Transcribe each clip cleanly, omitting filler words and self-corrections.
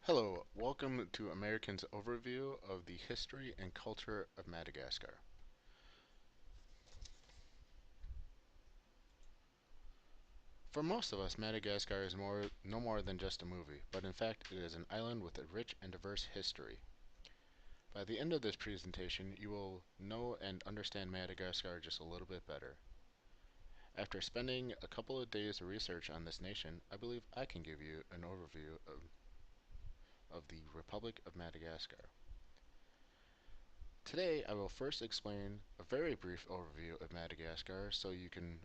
Hello, welcome to American's overview of the history and culture of Madagascar. For most of us, Madagascar is no more than just a movie, but in fact it is an island with a rich and diverse history. By the end of this presentation, you will know and understand Madagascar just a little bit better. After spending a couple of days of research on this nation, I believe I can give you an overview of the Republic of Madagascar. Today, I will first explain a very brief overview of Madagascar so you can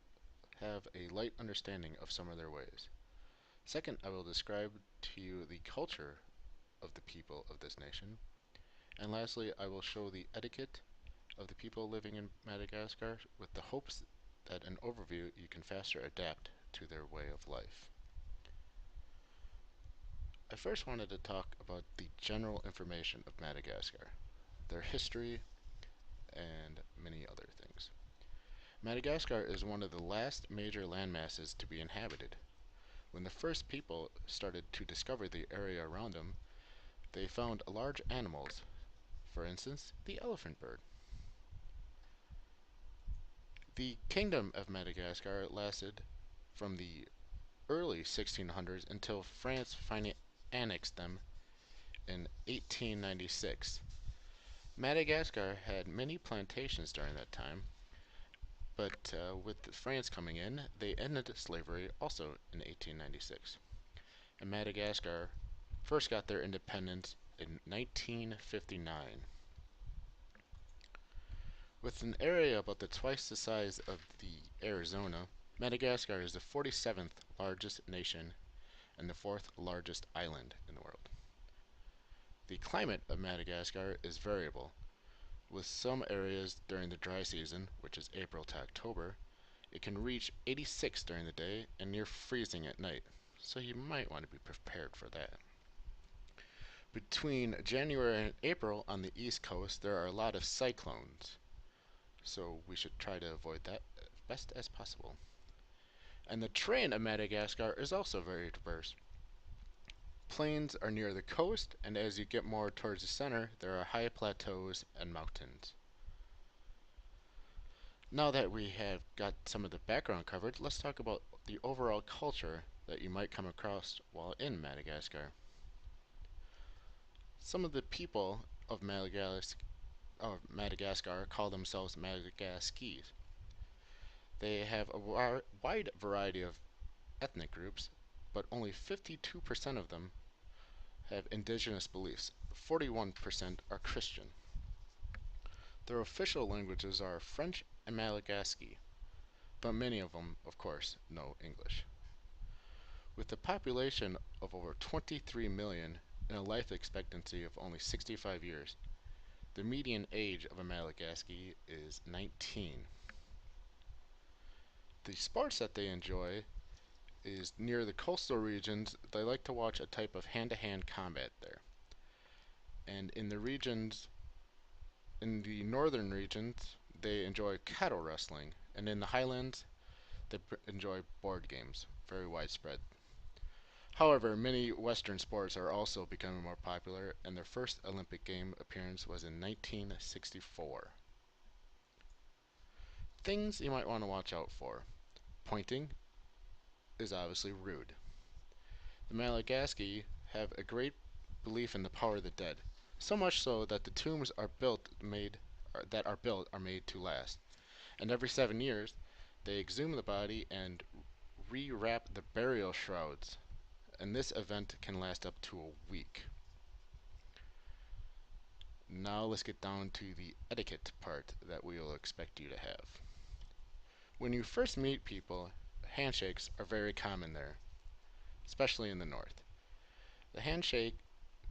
have a light understanding of some of their ways. Second, I will describe to you the culture of the people of this nation. And lastly, I will show the etiquette of the people living in Madagascar with the hopes that an overview you can faster adapt to their way of life. I first wanted to talk about the general information of Madagascar, their history, and many other things. Madagascar is one of the last major landmasses to be inhabited. When the first people started to discover the area around them, they found large animals, for instance, the elephant bird. The Kingdom of Madagascar lasted from the early 1600s until France finally annexed them in 1896. Madagascar had many plantations during that time, but with France coming in, they ended slavery also in 1896. And Madagascar first got their independence in 1959. With an area about twice the size of the Arizona, Madagascar is the 47th largest nation and the fourth largest island in the world. The climate of Madagascar is variable, with some areas during the dry season, which is April to October, it can reach 86 during the day and near freezing at night, so you might want to be prepared for that. Between January and April on the east coast, there are a lot of cyclones, so we should try to avoid that as best as possible. And the terrain of Madagascar is also very diverse. Plains are near the coast, and as you get more towards the center, there are high plateaus and mountains. Now that we have got some of the background covered, let's talk about the overall culture that you might come across while in Madagascar. Some of the people of Madagascar call themselves Madagasquis. They have a wide variety of ethnic groups, but only 52% of them have indigenous beliefs. 41% are Christian. Their official languages are French and Malagasy, but many of them, of course, know English. With a population of over 23 million and a life expectancy of only 65 years, the median age of a Malagasy is 19. The sports that they enjoy is near the coastal regions, they like to watch a type of hand-to-hand combat there. And in the northern regions, they enjoy cattle wrestling, and in the highlands, they enjoy board games, very widespread. However, many Western sports are also becoming more popular, and their first Olympic game appearance was in 1964. Things you might want to watch out for. Pointing is obviously rude. The Malagasy have a great belief in the power of the dead, so much so that the tombs are built are made to last. And every 7 years, they exhume the body and rewrap the burial shrouds, and this event can last up to a week. Now let's get down to the etiquette part that we will expect you to have. When you first meet people, handshakes are very common there, especially in the north. The handshake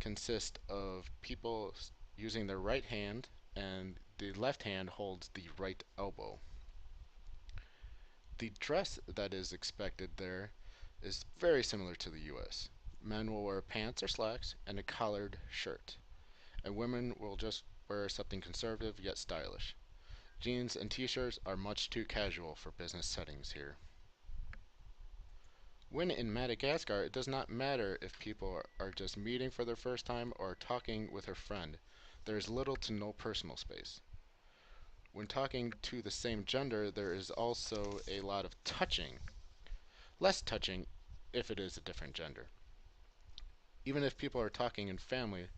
consists of people using their right hand, and the left hand holds the right elbow. The dress that is expected there is very similar to the US. Men will wear pants or slacks and a collared shirt, and women will just wear something conservative yet stylish. Jeans and t-shirts are much too casual for business settings here. When in Madagascar, it does not matter if people are just meeting for their first time or talking with a friend. There is little to no personal space. When talking to the same gender, there is also a lot of touching, less touching if it is a different gender. Even if people are talking in family,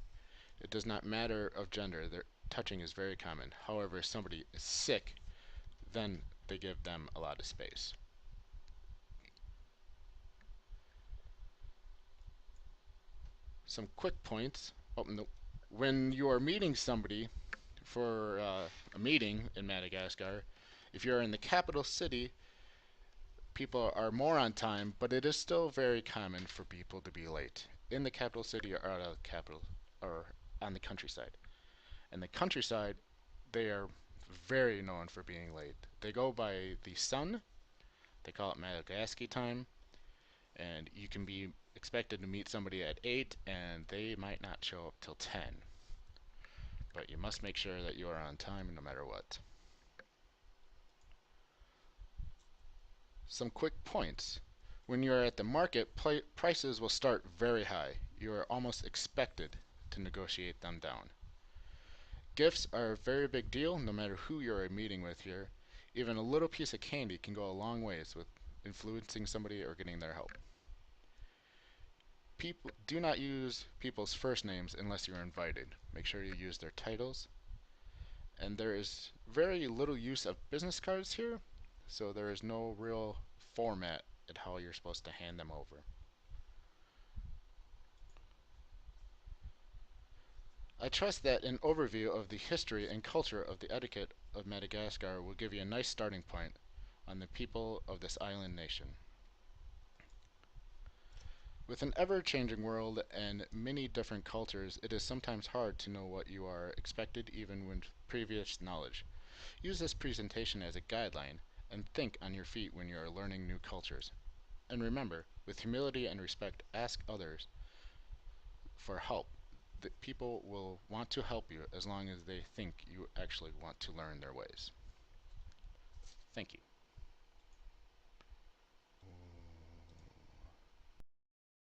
it does not matter of gender. Their touching is very common. However, if somebody is sick, then they give them a lot of space. Some quick points. Oh, no. When you are meeting somebody for a meeting in Madagascar, if you're in the capital city, people are more on time, but it is still very common for people to be late in the capital city or out of the capital or on the countryside. In the countryside, they are very known for being late. They go by the sun. They call it Madagascar time, and you can be expected to meet somebody at 8 and they might not show up till 10. But you must make sure that you are on time no matter what. Some quick points. When you are at the market, prices will start very high. You are almost expected to negotiate them down. Gifts are a very big deal no matter who you are meeting with here. Even a little piece of candy can go a long ways with influencing somebody or getting their help. People do not use people's first names unless you're invited. Make sure you use their titles. And there is very little use of business cards here, so there is no real format at how you're supposed to hand them over. I trust that an overview of the history and culture of the etiquette of Madagascar will give you a nice starting point on the people of this island nation. With an ever changing world and many different cultures, it is sometimes hard to know what you are expected even with previous knowledge. Use this presentation as a guideline and think on your feet when you are learning new cultures. And remember, with humility and respect, ask others for help. The people will want to help you as long as they think you actually want to learn their ways. Thank you.